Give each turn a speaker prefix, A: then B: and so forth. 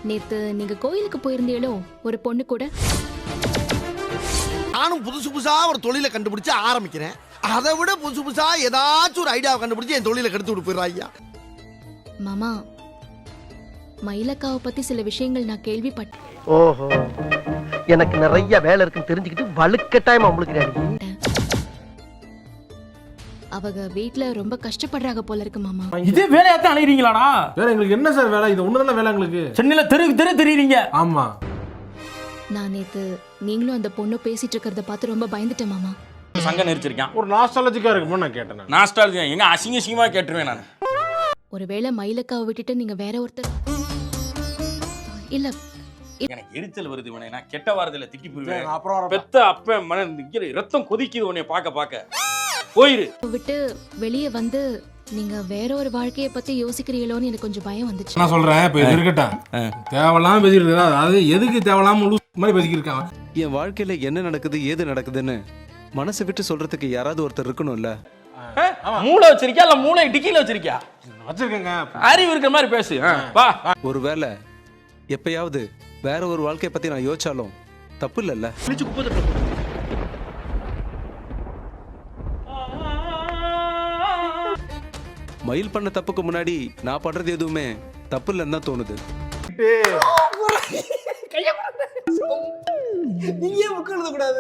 A: நேத்து நீங்க கோயிலுக்கு போயிருந்தீங்களோ ஒரு பொண்ணு கூட?
B: நானும் புதுசு புதுசா ஒரு தொழிலை கண்டுபிடிச்சு ஆரம்பிக்கிறேன். அதை விட புதுசு புதுசா ஏதாச்சும் ஒரு ஐடியாவை கண்டுபிடிச்சு என் தொழிலை கெடுத்து விட்டு போயிடுறா ஐயா.
A: மாமா, மயிலக்காவை பத்தி சில விஷயங்கள் நான் கேள்விப்பட்டேன்.
C: ஓஹோ, எனக்கு நிறைய வேலை இருக்குன்னு தெரிஞ்சுக்கிட்டு வலுக்கட்டாயமா முழுக்கிறாரு.
A: அவங்க வீட்ல ரொம்ப கஷ்டப்படுறாங்க போல இருக்கு மாமா.
D: இதே வேலையாத்தான் அலையறீங்களாடா?
E: வேற எங்களுக்கு என்ன சார் வேலை? இது ஒண்ணுதானே வேலை எங்களுக்கு.
D: சென்னையில தெருக்கு தெரு தெரியுறீங்க.
E: ஆமா.
A: நான் நேத்து நீங்களும் அந்த பொண்ணு பேசிட்டு இருக்கிறத பார்த்து ரொம்ப பயந்துட்டேன் மாமா.
F: சங்க நெரிச்சிருக்கான்.
E: ஒரு நாஸ்டாலஜிக்கா இருக்குமோ நான் கேட்டேன்.
F: நாஸ்டாலஜியா எங்க அசிங்க அசிங்கமா கேட்டுருவேன் நான்.
A: ஒருவேளை மயிலக்காவை விட்டுட்டு நீங்க வேற ஒருத்தர் இல்ல.
F: எனக்கு எரிச்சல் வருது உன்னை நான் கெட்ட வாரத்துல திட்டி போயிருவேன்.
E: அப்புறம்
F: பெத்த அப்ப மன நிக்கிற ரத்தம் கொதிக்குது உன்னை பார்க்க போயிரு.
A: விட்டு வெளியே வந்து நீங்க வேற ஒரு வாழ்க்கையை பத்தி யோசிக்கிறீங்களோன்னு எனக்கு கொஞ்சம் பயம் வந்துச்சு.
E: நான் சொல்றேன், இப்ப இது இருக்கட்டும். தேவலாம் பேசிட்டு இருக்கா, அதாவது எதுக்கு தேவலாம் முழு மாதிரி பேசிக்கிட்டு இருக்கான்.
G: என் வாழ்க்கையில என்ன நடக்குது ஏது நடக்குதுன்னு மனசை விட்டு சொல்றதுக்கு யாராவது ஒருத்தர் இருக்கணும்ல.
F: மூளை வச்சிருக்கியா இல்ல மூளை டிக்கில வச்சிருக்கியா?
E: வச்சிருக்கேங்க.
F: அறிவு இருக்கிற மாதிரி பேசு. வா.
G: ஒருவேளை எப்பயாவது வேற ஒரு வாழ்க்கையை பத்தி நான் யோசிச்சாலும் தப்பு இல்லைல்ல. மயில் பண்ண தப்புக்கு முன்னாடி நான் பண்றது எதுவுமே தப்பு இல்லைன்னு தான் தோணுது.
B: நீங்க புக் எழுத கூடாது.